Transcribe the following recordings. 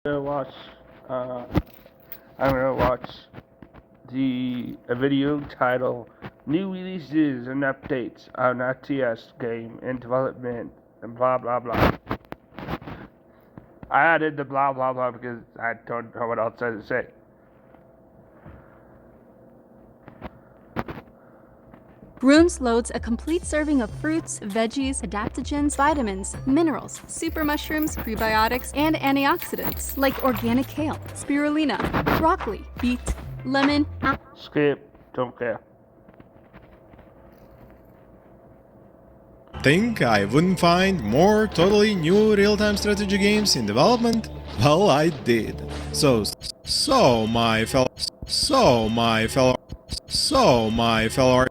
gonna watch. Uh, I'm gonna watch the a video titled "New Releases and Updates on RTS Game in Development" and blah blah blah. I added the blah blah blah because I don't know what else to say. Runes loads a complete serving of fruits, veggies, adaptogens, vitamins, minerals, super mushrooms, prebiotics, and antioxidants like organic kale, spirulina, broccoli, beet, lemon, Skip, don't care. Think I wouldn't find more totally new real-time strategy games in development? Well, I did. So my fellow, so my fellow, so my fellow,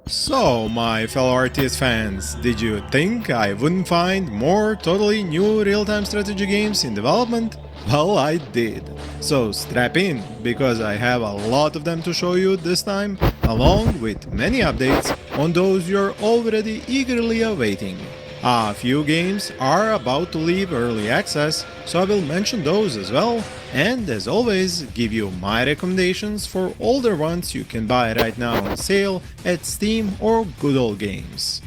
so my fellow RTS fans, did you think I wouldn't find more totally new real-time strategy games in development? Well, I did. So strap in, because I have a lot of them to show you this time, along with many updates on those you're already eagerly awaiting. A few games are about to leave early access, so I will mention those as well, and as always, give you my recommendations for older ones you can buy right now on sale at Steam or Good Old Games.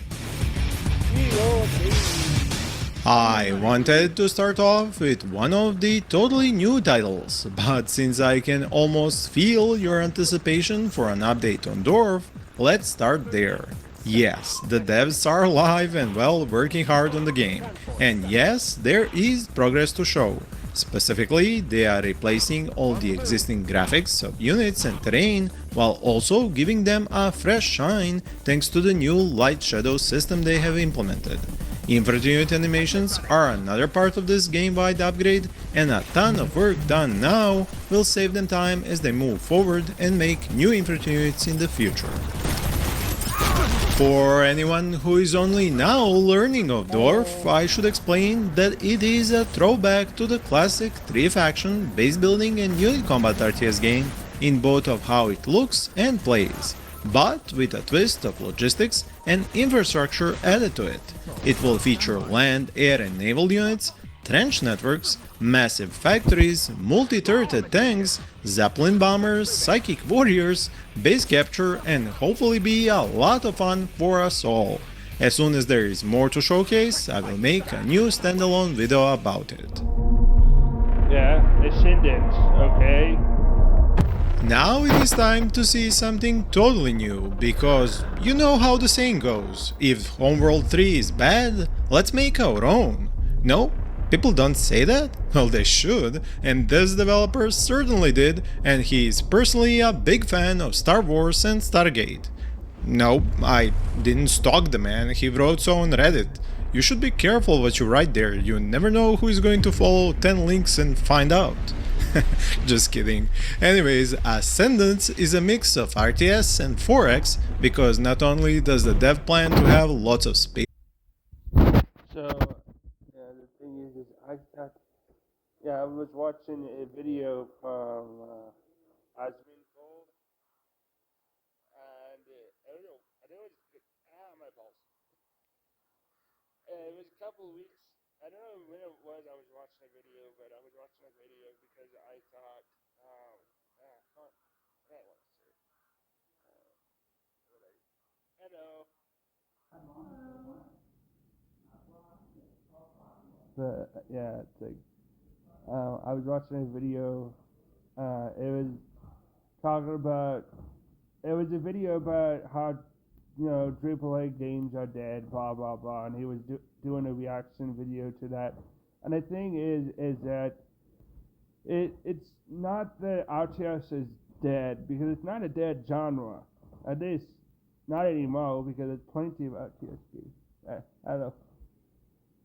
I wanted to start off with one of the totally new titles, but since I can almost feel your anticipation for an update on Dwarf, let's start there. Yes, the devs are live and well working hard on the game, and yes, there is progress to show. Specifically, they are replacing all the existing graphics of units and terrain, while also giving them a fresh shine thanks to the new light shadow system they have implemented. Infinite unit animations are another part of this game-wide upgrade, and a ton of work done now will save them time as they move forward and make new infinite units in the future. For anyone who is only now learning of Dwarf, I should explain that it is a throwback to the classic 3-faction base building and unit combat RTS game in both of how it looks and plays, but with a twist of logistics and infrastructure added to it. It will feature land, air and naval units, trench networks, massive factories, multi-turreted tanks, Zeppelin bombers, psychic warriors, base capture, and hopefully be a lot of fun for us all. As soon as there is more to showcase, I will make a new standalone video about it. Yeah, Ascendants, okay? Now it is time to see something totally new, because you know how the saying goes, if Homeworld 3 is bad, let's make our own. No? People don't say that? Well, they should, and this developer certainly did, and he is personally a big fan of Star Wars and Stargate. No, I didn't stalk the man, he wrote so on Reddit. You should be careful what you write there, you never know who is going to follow 10 links and find out. Just kidding. Anyways, Ascendance is a mix of RTS and 4X, because not only does the dev plan to have lots of space. So, yeah, the thing is I was watching a video from Osmond Cole, and I don't know, my balls. It was a couple of weeks. I don't know when it was. I was watching a video, but I was watching a video because I thought, what I want to say. Hello. But yeah, it's like I was watching a video. It was talking about. It was a video about how AAA games are dead, blah blah blah, and he was doing a reaction video to that. And the thing is that it's not that RTS is dead, because it's not a dead genre. At least not anymore, because there's plenty of RTS games. I don't know.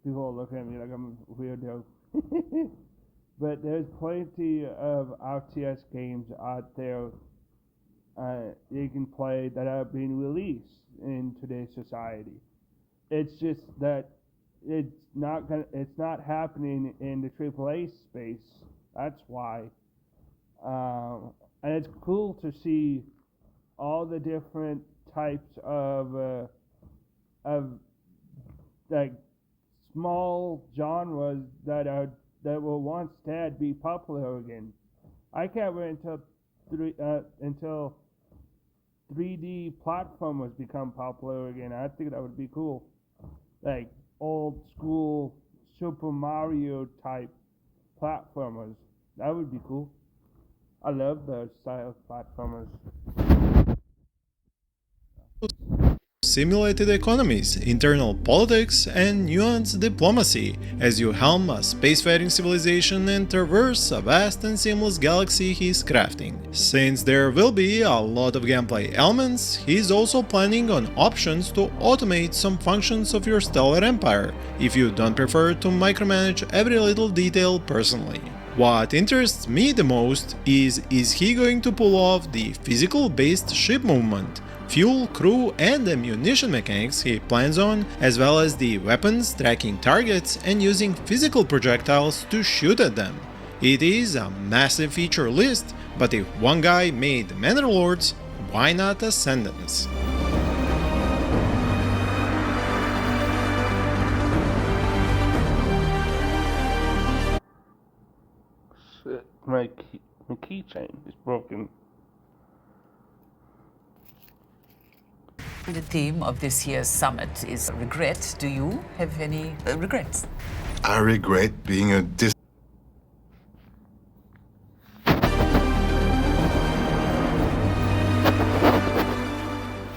People look at me like I'm a weirdo. But there's plenty of RTS games out there you can play that are being released in today's society. It's just that it's not happening in the AAA space. That's why. And it's cool to see all the different types of like small genres that are that were once dead be popular again. I can't wait until 3D platformers become popular again. I think that would be cool. Like old school Super Mario type platformers. That would be cool. I love those style of platformers. Simulated economies, internal politics, and nuanced diplomacy as you helm a spacefaring civilization and traverse a vast and seamless galaxy he's crafting. Since there will be a lot of gameplay elements, he's also planning on options to automate some functions of your stellar empire, if you don't prefer to micromanage every little detail personally. What interests me the most is he going to pull off the physical-based ship movement, fuel, crew, and ammunition mechanics he plans on, as well as the weapons, tracking targets, and using physical projectiles to shoot at them. It is a massive feature list, but if one guy made Manor-Lords, why not Ascendants? Shit, my keychain is broken. The theme of this year's summit is regret. Do you have any regrets? I regret being a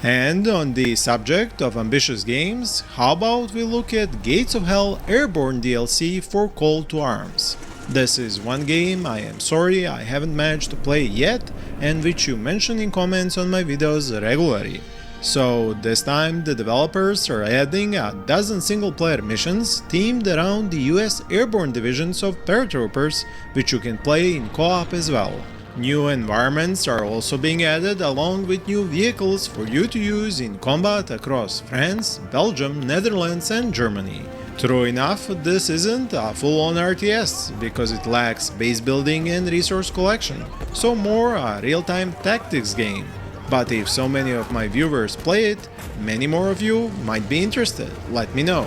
And on the subject of ambitious games, how about we look at Gates of Hell Airborne DLC for Call to Arms. This is one game I am sorry I haven't managed to play yet, and which you mention in comments on my videos regularly. So this time the developers are adding a dozen single-player missions themed around the US airborne divisions of paratroopers, which you can play in co-op as well. New environments are also being added along with new vehicles for you to use in combat across France, Belgium, Netherlands and Germany. True enough, this isn't a full-on RTS, because it lacks base building and resource collection, so more a real-time tactics game. But if so many of my viewers play it, many more of you might be interested, let me know.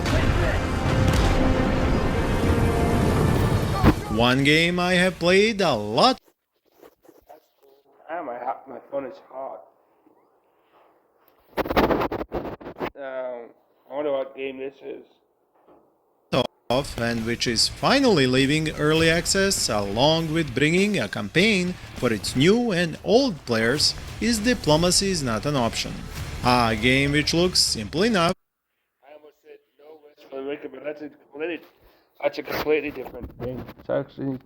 One game I have played a lot My phone is hot. I wonder what game this is. of, and which is finally leaving early access along with bringing a campaign for its new and old players, is Diplomacy is Not an Option. A game which looks simple enough. I almost said no West for the Wicked, but that's a completely different thing. It's actually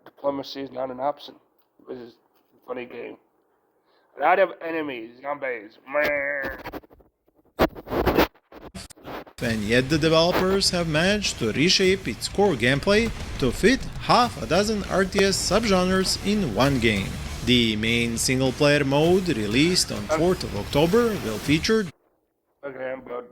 Diplomacy is Not an Option. This is a funny game. A lot of enemies, zombies. And yet the developers have managed to reshape its core gameplay to fit half a dozen RTS subgenres in one game. The main single-player mode, released on 4th of October, will feature Okay, I'm bored.